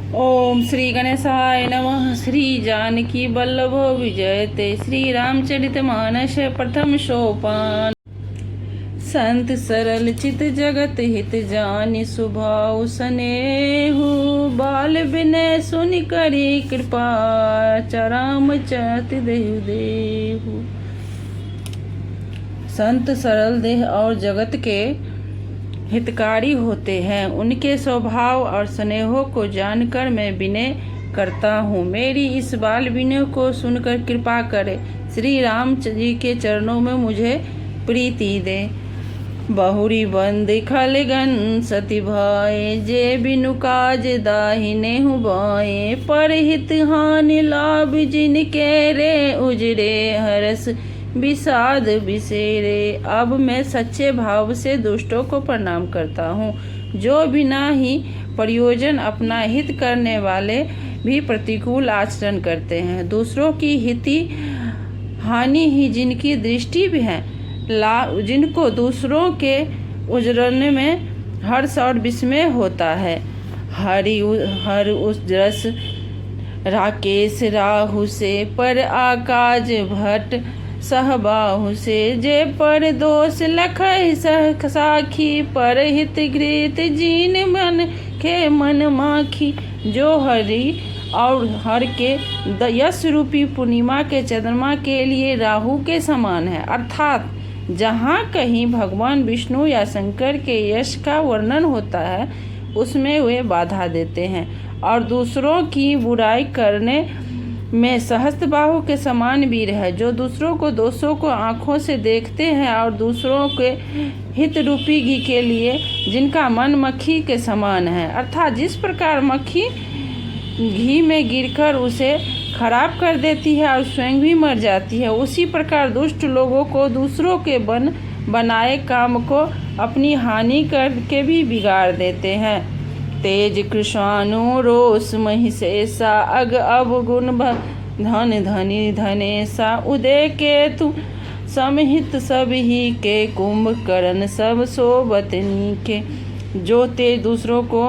ओम श्री गणेशाय नमः। श्री जानकी वल्लभो विजयते। श्री रामचरितमानस प्रथम सोपान। संत सरल चित जगत हित जानि सुभाव सनेहु। बाल विनय सुनि करी कृपा चराम चति देहु देहु। संत सरल देह और जगत के हितकारी होते हैं। उनके स्वभाव और स्नेहों को जानकर मैं विनय करता हूँ। मेरी इस बाल विनय को सुनकर कृपा करे। श्री राम जी के चरणों में मुझे प्रीति दे। बहुरी बंद खलगन सती भाए। जे बिनु काज दाहिने हूँ बाए। पर हित हानि लाभ जिनके रे उजरे हरस विषाद बिसेरे। अब मैं सच्चे भाव से दुष्टों को प्रणाम करता हूँ, जो बिना ही प्रयोजन अपना हित करने वाले भी प्रतिकूल आचरण करते हैं। दूसरों की हिति हानि ही जिनकी दृष्टि भी है, जिनको दूसरों के उजरने में हर्ष और विस्मय होता है। हर उस रस राकेश राहु से पर आकाज भट्ट सहबाहु से। जे पर दोष लखै साखी पर हित घृत जीन मन के मन माखी। जो हरि और हर के यश रूपी पूर्णिमा के चंद्रमा के लिए राहु के समान है। अर्थात जहाँ कहीं भगवान विष्णु या शंकर के यश का वर्णन होता है, उसमें वे बाधा देते हैं। और दूसरों की बुराई करने में सहस्त्रबाहु के समान वीर है, जो दूसरों को दोषों को आँखों से देखते हैं और दूसरों के हित रूपी घी के लिए जिनका मन मक्खी के समान है। अर्थात जिस प्रकार मक्खी घी में गिरकर उसे खराब कर देती है और स्वयं भी मर जाती है, उसी प्रकार दुष्ट लोगों को दूसरों के बनाए काम को अपनी हानि करके भी बिगाड़ देते हैं। तेज कृषाणु रोष महिषेषा अग अवगुण धन धनी धनेशा। उदय केतु समहित सब ही के कुंभकर्ण सब सोबतनी के। जो तेज दूसरों को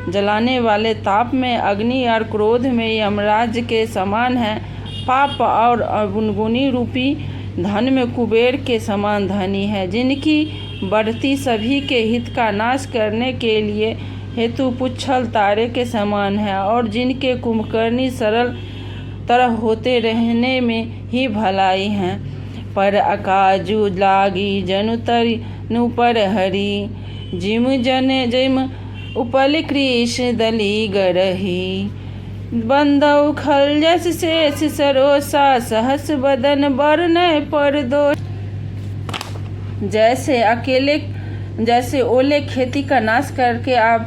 जलाने वाले ताप में अग्नि और क्रोध में यमराज के समान है। पाप और अवगुणी रूपी धन में कुबेर के समान धनी है। जिनकी बढ़ती सभी के हित का नाश करने के लिए हेतु पुच्छल तारे के समान है। और जिनके कुंभकर्णी सरल तरह होते रहने में ही भलाई हैं। पर अकाजु लागी जनु तनु पर हरि। जिम जिम उपल कृष दली गरही। बंदौ खल जस शेष सरोसा सहस बदन बरनय पर दो। जैसे ओले खेती का नाश करके आप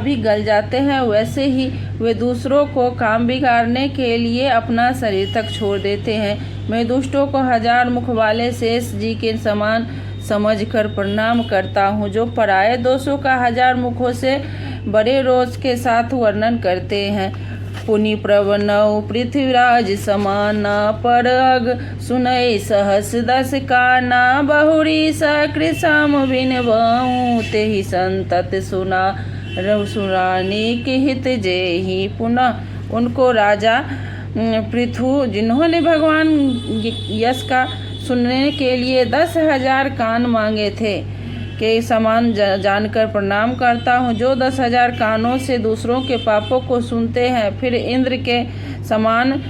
भी गल जाते हैं, वैसे ही वे दूसरों को काम बिगाड़ने के लिए अपना शरीर तक छोड़ देते हैं। मैं दुष्टों को हजार मुख वाले शेष जी के समान समझकर प्रणाम करता हूँ, जो पराये दोषों का हजार मुखों से बड़े रोष के साथ वर्णन करते हैं। पुनि प्रवनौ पृथ्वीराज समाना। पर अग सुनई सहस दस काना। बहुरी सकृषाम बिनबऊ तेहि संतत सुना सुरानिक हित जेहि। पुनः उनको राजा पृथु, जिन्होंने भगवान यश का सुनने के लिए 10,000 कान मांगे थे, के समान जानकर प्रणाम करता हूँ, जो 10,000 कानों से दूसरों के पापों को सुनते हैं। फिर इंद्र के समान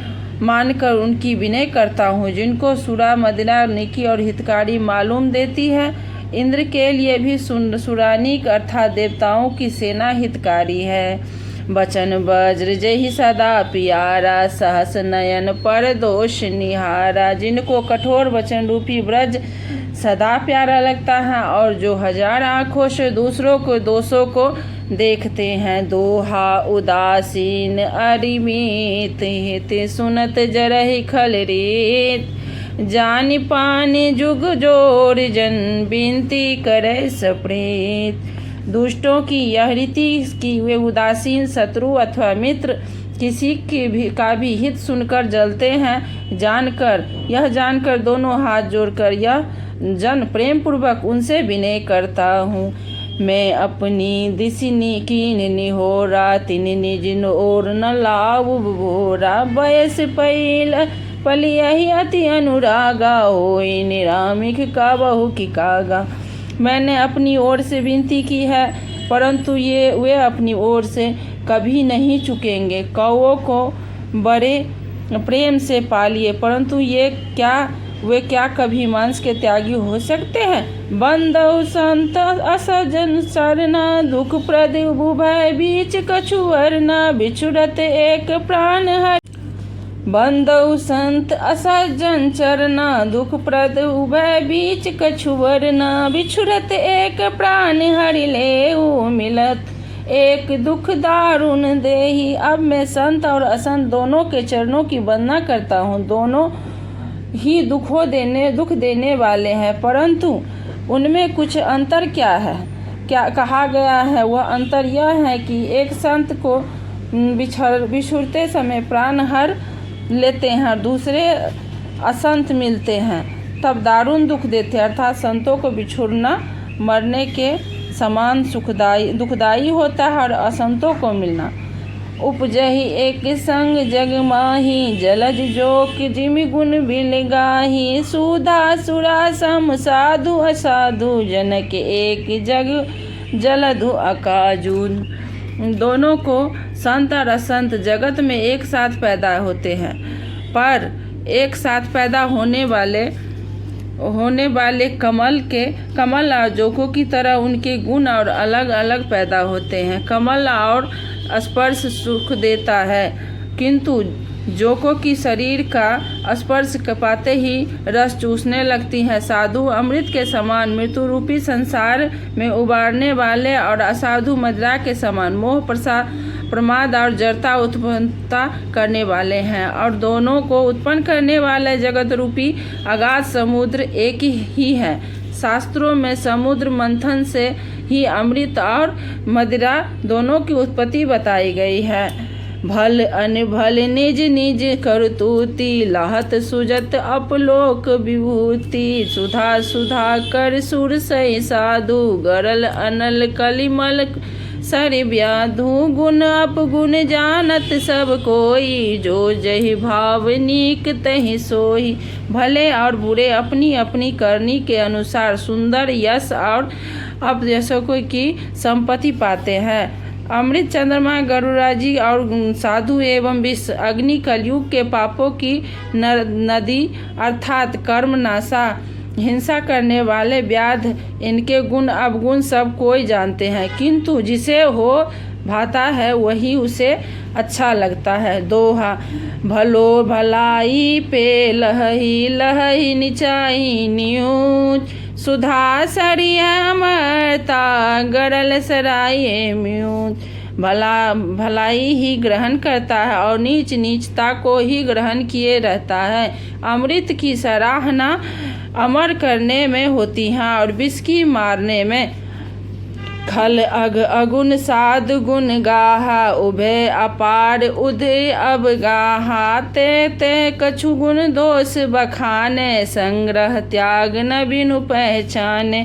मानकर उनकी विनय करता हूँ, जिनको सुरा मदिरा निकी और हितकारी मालूम देती है। इंद्र के लिए भी सुरानिक अर्थात देवताओं की सेना हितकारी है। बचन वज्र जहि सदा प्यारा। सहस नयन पर दोष निहारा। जिनको कठोर वचन रूपी ब्रज सदा प्यारा लगता है और जो हजार आँखों से दूसरों को दोषों को देखते हैं। दोहा उदासीन अरिमित हित सुनत जरहि खल रीत। जानि पानि जुग जोर जन बिनती करे सप्रीत। दुष्टों की यह रीति कि वे उदासीन शत्रु अथवा मित्र किसी का भी हित सुनकर जलते हैं। यह जानकर दोनों हाथ जोड़कर यह जन प्रेम पूर्वक उनसे विनय करता हूँ। मैं अपनी दिसनी कीन निहोरा तिन निज और न लाऊ भोरा बयस पलियहि अति अनुरागा होई निरामिक का बहु की कागा। मैंने अपनी ओर से विनती की है परंतु वे अपनी ओर से कभी नहीं चुकेंगे। कौओं को बड़े प्रेम से पालिए परंतु वे क्या कभी मांस के त्यागी हो सकते हैं। बंदौ संत असजन सरना दुख प्रद उभय बीच कछु वरना बिछुड़त एक प्राण हरि। बंदौ संत असजन चरना दुख प्रद उभय बीच कछु वरना बिछुड़त एक प्राण हरि लेऊ मिलत एक दुख दारुण देही। अब मैं संत और असंत दोनों के चरणों की वंदना करता हूँ। दोनों ही दुख देने वाले हैं परंतु उनमें कुछ अंतर क्या है, क्या कहा गया है। वह अंतर यह है कि एक संत को बिछुड़ते समय प्राण हर लेते हैं और दूसरे असंत मिलते हैं तब दारुण दुख देते हैं। अर्थात संतों को बिछुड़ना मरने के समान दुखदायी होता है और असंतों को मिलना। उपजहि एक संग जग माही जलज जोक जिमि गुण बिल गाही। सुधा सुरा सम साधु असाधु जनक एक जग जलधु अकाजू। दोनों को संत और असंत जगत में एक साथ पैदा होते हैं पर एक साथ पैदा होने वाले कमल और जोकों की तरह उनके गुण और अलग अलग पैदा होते हैं। कमल और स्पर्श सुख देता है किंतु जोकों की शरीर का स्पर्श पाते ही रस चूसने लगती हैं। साधु अमृत के समान मृत्यु रूपी संसार में उबारने वाले और असाधु मदिरा के समान मोह प्रमाद और जड़ता उत्पन्नता करने वाले हैं और दोनों को उत्पन्न करने वाले जगत रूपी अगाध समुद्र एक ही है। शास्त्रों में समुद्र मंथन से ही अमृत और मदिरा दोनों की उत्पत्ति बताई गई है। भल अनभल निज निज करतूति लाहत सुजत अपलोक विभूति। सुधा कर सुर सई साधु गरल अनल कलिमल सर व्याधु। गुण अपगुण जानत सब कोई जो जहि भाव नीक तहि सोई। भले और बुरे अपनी अपनी करनी के अनुसार सुंदर यश और अपयशों की संपत्ति पाते हैं। अमृत चंद्रमा गरुड़ाजी और साधु एवं विष अग्नि कलयुग के पापों की नदी अर्थात कर्म नाशा हिंसा करने वाले व्याध इनके गुण अवगुण सब कोई जानते हैं किंतु जिसे हो भाता है वही उसे अच्छा लगता है। दोहा भलो भलाई पे लहही लहही निचाई न्यूज। सुधा सरी अमरता गरल सराय म्यूज। भलाई ही ग्रहण करता है और नीचता को ही ग्रहण किए रहता है। अमृत की सराहना अमर करने में होती है और विष की मारने में। खल अगुण साध गुण गाहा उभय अपार उदय अब गाहा। ते कछु गुण दोष बखाने संग्रह त्याग न बिनु पहचाने।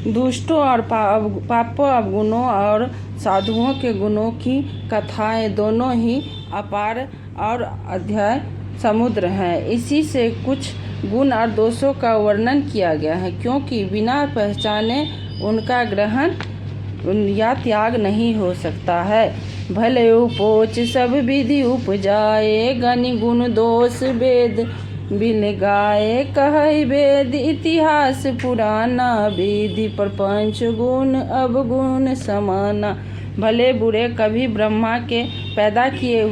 दुष्टों और पापों अवगुणों और साधुओं के गुणों की कथाएं दोनों ही अपार और अध्यय समुद्र हैं। इसी से कुछ गुण और दोषों का वर्णन किया गया है क्योंकि बिना पहचाने उनका ग्रहण या त्याग नहीं हो सकता है। भले उपोच सब विधि उपजाए गनि गुण दोष वेद बिल गाए। कहि वेद इतिहास पुराना विधि प्रपंच गुण अवगुण समाना। भले बुरे कभी ब्रह्मा के पैदा किए